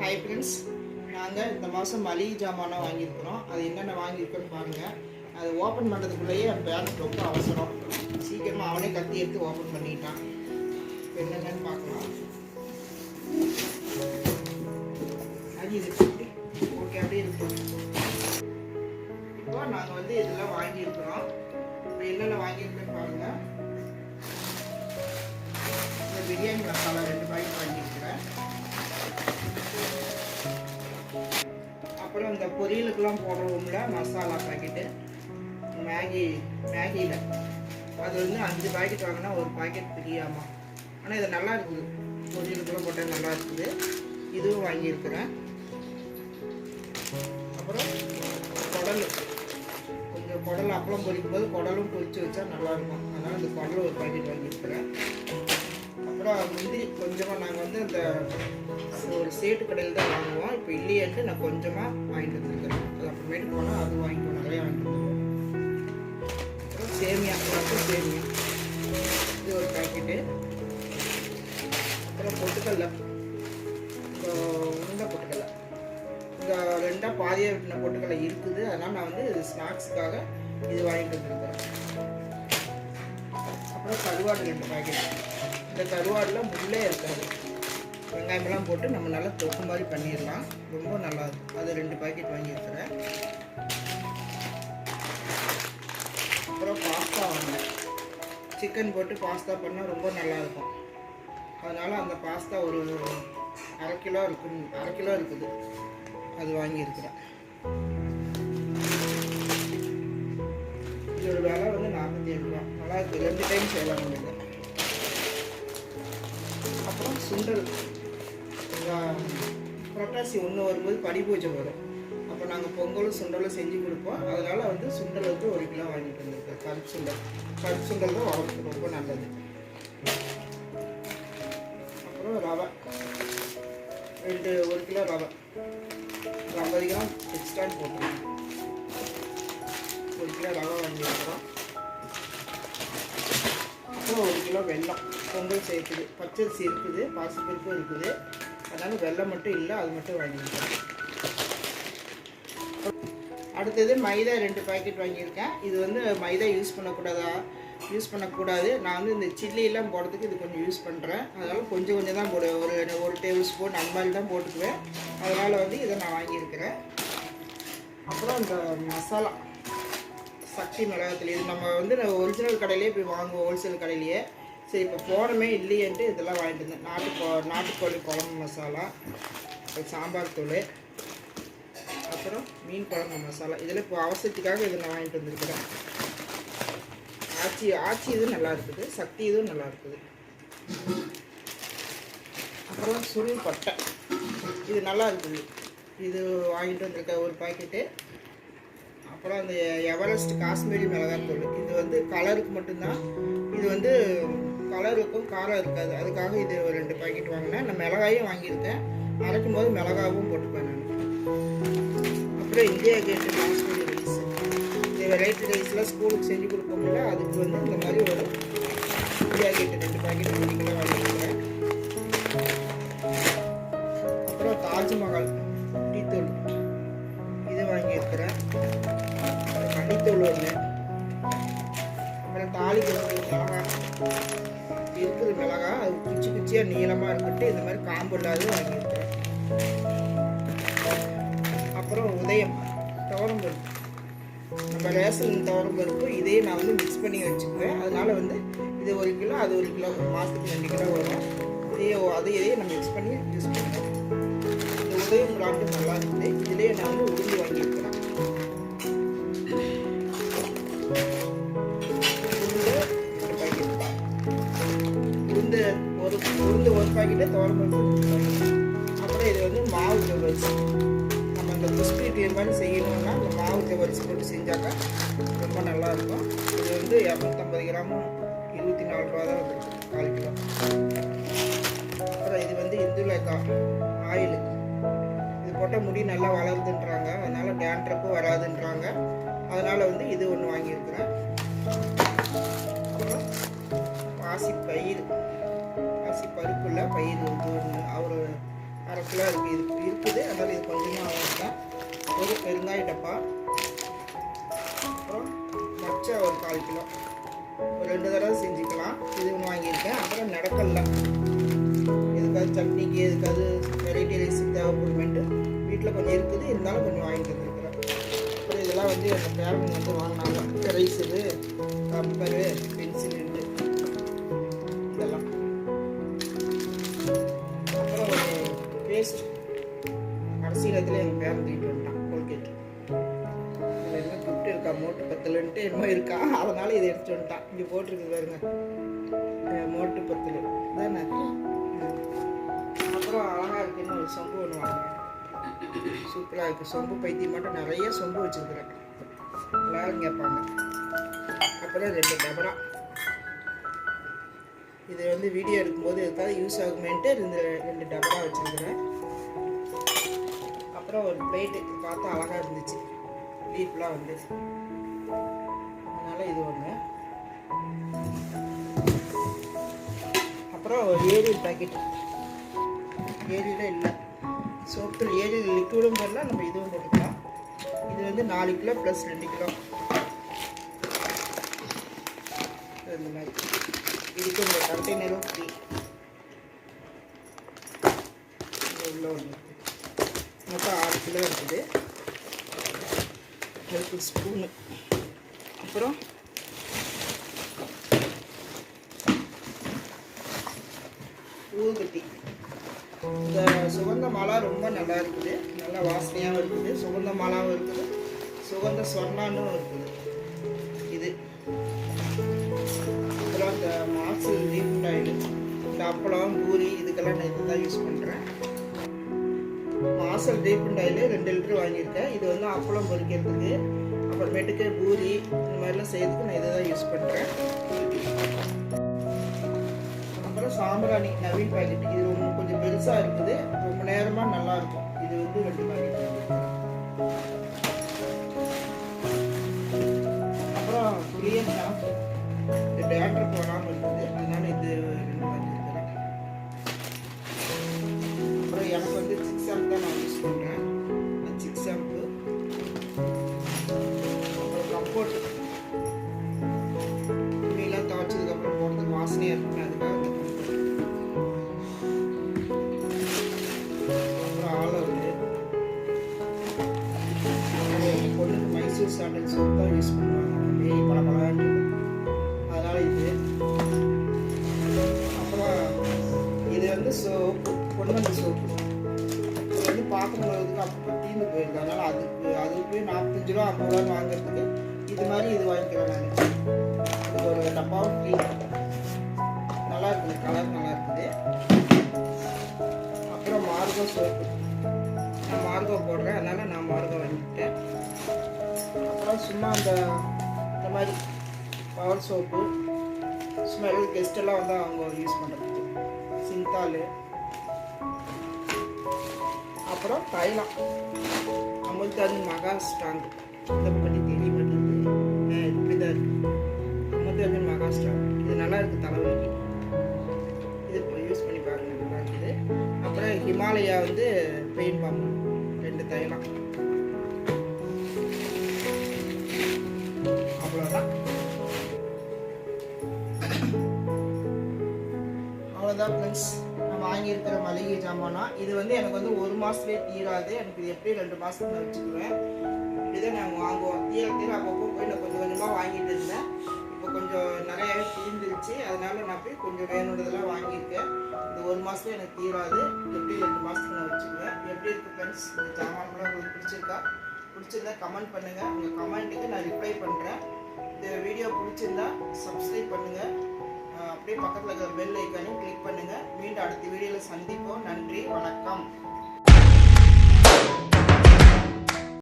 Hi friends, நாங்கள் இந்த மாதம் மளிகை ஜாமானம் வாங்கியிருக்கிறோம். அது என்னென்ன வாங்கியிருக்கோன்னு பாருங்கள். அது ஓப்பன் பண்ணுறதுக்குள்ளேயே என் பேரண்ட் ரொம்ப அவசரம். சீக்கிரமாக அவனே கத்தி எடுத்து ஓப்பன் பண்ணிட்டான். இப்போ என்னென்னு பார்க்கலாம். அது இது ஓகே, அப்படியே இருக்கும். இப்போ நாங்கள் இதெல்லாம் வாங்கியிருக்கிறோம். இப்போ என்னென்ன வாங்கியிருக்கோன்னு பாருங்கள். இந்த பிரியாணி மசாலா 2 பாக்கெட் வாங்கியிருக்கிறேன். அப்புறம் இந்த பொரியலுக்கெல்லாம் போடுறோம்ல மசாலா பாக்கெட்டு, மேகியில் அது 5 பாக்கெட் வாங்கினா 1 பாக்கெட் பிரியாமா. ஆனால் இது நல்லா இருக்குது, பொரியலுக்கெல்லாம் போட்டால் நல்லா இருக்குது. இதுவும் வாங்கியிருக்கிறேன். அப்புறம் குடல் அப்பளம் பொரிக்கும் போது குடலும் பொரித்து வச்சா நல்லாயிருக்கும். அதனால் இந்த குடல் 1 பாக்கெட் வாங்கியிருக்கிறேன். அப்புறம் முந்திரி கொஞ்சமாக நாங்கள் அந்த ஒரு சேட்டு கடையில் தான் வாங்குவோம். இப்போ இல்லையன்ட்டு நான் கொஞ்சமாக வாங்கிட்டு வந்துருக்கிறேன். அது அப்புறமேட்டு போனால் அது வாங்கிக்குவோம், நிறையா வாங்கிட்டு வந்துடுவோம். அப்புறம் சேமியா இது 1 பாக்கெட்டு. அப்புறம் பொட்டுக்கடலை, இந்த உருண்டை பொட்டுக்கடலை, இந்த 2 பாதியாக விட்டின பொட்டுக்கடலை இருக்குது. அதனால் நான் இது ஸ்நாக்ஸுக்காக இது வாங்கிட்டு வந்துருக்கிறேன். அப்புறம் கருவாடு 2 பாக்கெட். இந்த கருவாடில் முள்ளே இருக்காது, வெங்காயமெல்லாம் போட்டு நம்ம நல்லா தொக்கு மாதிரி பண்ணிடலாம், ரொம்ப நல்லாயிருக்கும். அது 2 பாக்கெட் வாங்கியிருக்கிறேன். அப்புறம் பாஸ்தா வாங்கினேன். சிக்கன் போட்டு பாஸ்தா பண்ணால் ரொம்ப நல்லாயிருக்கும். அதனால் அந்த பாஸ்தா ஒரு அரை கிலோ இருக்குது, அது வாங்கியிருக்கிறேன். இதோட விலை 47 ரூபா. நல்லா இருக்குது, 2 டைம் செய்யலாம் முடியுது. அப்புறம் சுண்டல், புரட்டாசி 1 வரும்போது படி பூஜை வரும். அப்போ நாங்கள் பொங்கலும் சுண்டலும் செஞ்சு கொடுப்போம். அதனால் சுண்டல் 1 கிலோ வாங்கிட்டு வந்துருக்கேன். கருப்பு சுண்டல் தான் உடம்புக்கு ரொம்ப நல்லது. அப்புறம் ரவை 1 கிலோ ரவை, 50 கிராம் எக்ஸ்ட்ரா போட்டுருக்கோம். 1 கிலோ ரவை வாங்கியிருக்கிறோம். அப்புறம் 1 கிலோ வெல்லம், பொங்கல் சேர்க்குது. பச்சரிசி இருக்குது, பாசிப்பருப்பு இருக்குது. அதனால் வெல்லம் மட்டும் இல்லை, அது மட்டும் வாங்கியிருக்கேன். அடுத்தது மைதா 2 பாக்கெட் வாங்கியிருக்கேன். இது மைதா யூஸ் பண்ணக்கூடாது. நான் இந்த சில்லியெல்லாம் போடுறதுக்கு இது கொஞ்சம் யூஸ் பண்ணுறேன். அதனால் கொஞ்சம் தான் போடுவேன். ஒரு டேபிள் ஸ்பூன் அந்த மாதிரி தான் போட்டுக்குவேன். அதனால் இதை நான் வாங்கியிருக்கிறேன். அப்புறம் இந்த மசாலா சக்தி மிளகாத்தூள், இது நம்ம ஒரிஜினல் கடையிலே போய் வாங்குவோம், ஹோல்சேல் கடையிலேயே. சரி, இப்போ போனமே இல்லையன்ட்டு இதெல்லாம் வாங்கிட்டு இருந்தேன். நாட்டுக்கோழி குழம்பு மசாலா, சாம்பார் தூள், அப்புறம் மீன் குழம்பு மசாலா. இதில் இப்போ அவசரத்துக்காக இதை நான் வாங்கிட்டு வந்துருக்கிறேன். ஆச்சி இதுவும் நல்லா இருக்குது, சக்தி இதுவும் நல்லா இருக்குது. அப்புறம் சுருள் பட்டை, இது நல்லா இருக்குது, இது வாங்கிட்டு வந்திருக்கேன் 1 பாக்கெட்டு. அப்புறம் அந்த எவரெஸ்ட் காஷ்மீரி மிளகாத்தூள், இது கலருக்கு மட்டும்தான். இது கலருக்கும் காரம் இருக்காது, அதுக்காக இது 2 பாக்கெட் வாங்கினேன். நான் மிளகாயும் வாங்கியிருக்கேன். அரைக்கும் போது மிளகாவும் போட்டுப்பேன் நான். அப்புறம் இந்தியா கேட்டு பாஸ்மதி ரைஸ், இந்த வெரைட்டி ரைஸ்லாம் ஸ்கூலுக்கு செஞ்சு கொடுப்போம்ல, அதுக்கு இந்த மாதிரி ஒரு இந்தியா கேட்டு 2 பாக்கெட் 1 கிலோ வாங்கியிருக்கிறேன். அப்புறம் தாஜ்மஹால் டீத்தூள், இது வாங்கியிருக்கிறேன். மல்லித்தூள் 1. அப்புறம் தாளிக்கு மிளகாய் இருக்குது, மிளகாய் அது குச்சியாக நீளமாக இருக்கட்டும், இந்த மாதிரி காம்பு இல்லாத வாங்கியிருக்கிறேன். அப்புறம் உதயம் துவரம்பருப்பு, நம்ம ரேஷன் துவரம்பருப்பு, இதையே நான் மிக்ஸ் பண்ணி வச்சுக்குவேன். அதனால் இது 1 கிலோ, அது 1 கிலோ, மாதத்துக்கு 2 கிலோ வரும். இதையே நான் மிக்ஸ் பண்ணி யூஸ் பண்ணுவேன். இந்த உதயம் பிராண்டு நல்லா இருக்குது. இதிலேயே நான் உளுந்து வாங்கியிருக்கிறேன். உளுந்து 1 பாக்கெட்டு, துவரம்பருப்பு 2 பாக்கெட்டு. அப்புறம் இது மாவு ஜவ்வரிசி, நம்ம இந்த பிஸ்கட் மாதிரி செய்யணும்னா இந்த மாவு ஜவ்வரிசி போட்டு செஞ்சாக்கா ரொம்ப நல்லாயிருக்கும். இது 250 கிராமும் 24 ரூபா தான் வந்துருக்கு, 1/4 கிலோ. அப்புறம் இது இந்துலேக்காய் ஆயில், இது போட்டால் முடி நல்லா வளருதுன்றாங்க, அதனால் டேண்ட்ரப்பும் வராதுன்றாங்க. அதனால் இது 1 வாங்கியிருக்கிறேன். அப்புறம் பாசி பருப்பு இல்லை, பயிர் 1 அவர் 1/2 கிலோ இருக்குது. அதனால் இது கொஞ்சமாக வாங்கிட்டேன். ஒரு பெருங்காய டப்பா, அப்புறம் மொச்சை ஒரு 1/4 கிலோ, ஒரு 2 தடவை செஞ்சுக்கலாம். இது ஒன்று வாங்கியிருக்கேன். அப்புறம் நடக்கல்ல, எதுக்காவது சட்னிக்கு எதுக்காவது வெரைட்டி ரைஸுக்கு தேவைப்படுமேன்ட்டு வீட்டில் கொஞ்சம் இருக்குது, இருந்தாலும் கொஞ்சம் வாங்கிட்டு வந்துருக்குறேன். அப்புறம் இதெல்லாம் வந்து எங்கள் பேரண்ட் வந்து வாங்கினாங்க. ரைஸரு, கம்பரு, பென்சில் இதெல்லாம். அப்புறம் ஒரு பேஸ்ட் கடைசி இடத்துல எங்கள் பேரண்ட் தூக்கிட்டு வந்துட்டான். கோல்கேட் இதில் என்ன கிஃப்ட் இருக்கா, மோட்டு பத்தலுன்ட்டு என்னமோ இருக்கா, அதனால் இதை எடுத்துகிட்டு வந்துட்டான். இங்கே போட்டிருக்கு பாருங்க, மோட்டு பத்தல் தானே. அப்புறம் அழகாக இருக்குன்னு ஒரு சொம்பு ஒன்று வாங்கினேன். சூப்பராக இருக்குது. சொம்பு பைத்தியம் மட்டும் நிறைய சொம்பு வச்சுருக்குறேன், எல்லாரும் கேட்பாங்க. அப்புறம் 2 டபரா, இது வந்து வீடியோ எடுக்கும்போது எதுக்காவது யூஸ் ஆகுமேன்ட்டு 2 டபரா வச்சுருக்குறேன். அப்புறம் ஒரு பிளேட்டு, இது பார்த்தா அழகாக இருந்துச்சு, லீஃப்லாம் வந்து, அதனால் இது ஒன்று. அப்புறம் ஒரு ஏரியல் பேக்கெட், ஏரியில் இல்லை சோப்பு, ஏரியல் லிக்விடும் போடலாம், நம்ம இதுவும் போட்டுக்கலாம். இது வந்து 4 கிலோ ப்ளஸ் 2 கிலோ இந்த மாதிரி. இதுக்கு இந்த கண்டெய்னரும் ஃப்ரீ. உள்ள ஒன்று மொத்தம் 6 கிலோ இருக்குது. அதுக்கு ஸ்பூனு, அப்புறம் ஊதுபத்தி. இந்த சுகந்த மாலா ரொம்ப நல்லா இருக்குது, நல்லா வாசனையாகவும் இருக்குது, சுகந்த மாலாவும் இருக்குது, சுகந்த சொர்ணானும் இருக்குது இது. அப்புறம் இந்த மாசல் ரீஃபண்ட் ஆயில், இந்த அப்பளம் பூரி இதுக்கெல்லாம் நான் இதுதான் யூஸ் பண்ணுறேன். மாசல் ரீஃபண்ட் ஆயில் 2 லிட்டர் வாங்கியிருக்கேன். இது வந்து அப்பளம் பொரிக்கிறதுக்கு, அப்புறமேட்டுக்கு பூரி இந்த மாதிரிலாம் செய்யறதுக்கு நான் இதை தான் யூஸ் பண்ணுறேன். அப்புறம் சாம்பிராணி நவீன் பாக்கெட், இது கொஞ்சம் பெருசாக இருக்குது, ரொம்ப நேரமாக நல்லாயிருக்கும். இது வந்து 2 பாக்கெட் வாங்கியிருக்கேன். அப்புறம் கிளியர் ஷாம்பு, இது டேண்ட்ரஃப் போடாமல் இருக்குது, அதனால இது 2 வாங்கியிருக்கிறேன். அப்புறம் எனக்கு வந்து சிக் ஷாம்பு தான் நான் யூஸ் பண்ணுறேன், சிக் ஷாம்பு. அப்புறம் கம்போர்ட், துணியெல்லாம் துவைச்சதுக்கப்புறம் போடுறது வாசனையாக இருக்குமே, அதுக்காக இந்த கம்போர்ட். அப்புறம் ஆலோவில் பொண்ணுக்கு மைசூர் சாண்டல் சோப் தான் யூஸ் பண்ணுவாங்க, டெய்லி பழப்பழான்னு, அதனால் இது. அப்புறம் இது வந்து சோப்பு, பொண்ணுங்க சோப்பு. இது வந்து பார்க்கும்போதுக்கு அப்போ தீர்ந்து போயிருக்கு, அதனால் அதுக்கு 45 ரூபா 50 ரூபா வாங்குறதுக்கு இது மாதிரி இது வாங்கிக்கிறேன் நான். இது ஒரு டப்பாவும் ஃப்ரீ, நல்லா இருக்குது, கலர் நல்லா இருக்குது. அப்புறம் மார்கோ சோப்பு, நான் மார்கோ போடுறேன், அதனால் நான் மார்கோ வாங்கிட்டேன். அப்புறம் சும்மா இந்த மாதிரி பவர் சோப்பு, சும்மா கெஸ்டெல்லாம் வந்து அவங்க யூஸ் பண்ணுறதுக்கு சிந்தால். அப்புறம் தைலம், அமுல்தானி மகா ஸ்ட்ராங், இந்த பக்கத்தி தெரிய மாட்டேங்குது, இப்படி தான் இருக்குது. அமுல்தானி மகா ஸ்ட்ராங், இது நல்லா இருக்குது தலைவலிக்கு, இது யூஸ் பண்ணி பாருங்கள், நல்லா இருக்குது. அப்புறம் ஹிமாலயா வந்து பெயின் பாம்பு, 2 தைலம். அவ்வளோதான். அவ்வளோதான் ஃப்ரெண்ட்ஸ், நான் வாங்கியிருக்கிற மளிகை ஜாமானா. இது வந்து எனக்கு வந்து 1 மாதத்துலேயே தீராது, எனக்கு இது எப்படி 2 மாதத்துக்கு நான் வச்சுக்குவேன். இப்படிதான் நான் வாங்குவோம், தீர அப்பப்போ போய் நான் கொஞ்சம் கொஞ்சமாக வாங்கிட்டு இருந்தேன். இப்போ கொஞ்சம் நிறையாவே தீர்ந்துருச்சு, அதனால நான் போய் கொஞ்சம் வேணுன்றதெல்லாம் வாங்கியிருக்கேன். இந்த 1 மாதத்துல எனக்கு தீராது, எப்படி 2 மாதத்துக்கு நான் வச்சுக்குவேன். எப்படி இருக்குது ஃப்ரெண்ட்ஸ், இந்த ஜாமான்லாம் உங்களுக்கு பிடிச்சிருந்தா கமெண்ட் பண்ணுங்கள். உங்கள் கமெண்ட்டுக்கு நான் ரிப்ளை பண்ணுறேன். இந்த வீடியோ பிடிச்சிருந்தா சப்ஸ்கிரைப் பண்ணுங்கள், அப்படியே பக்கத்தில் இருக்கிற பெல் ஐக்கானையும் கிளிக் பண்ணுங்கள். மீண்டும் அடுத்த வீடியோவில் சந்திப்போம். நன்றி, வணக்கம்.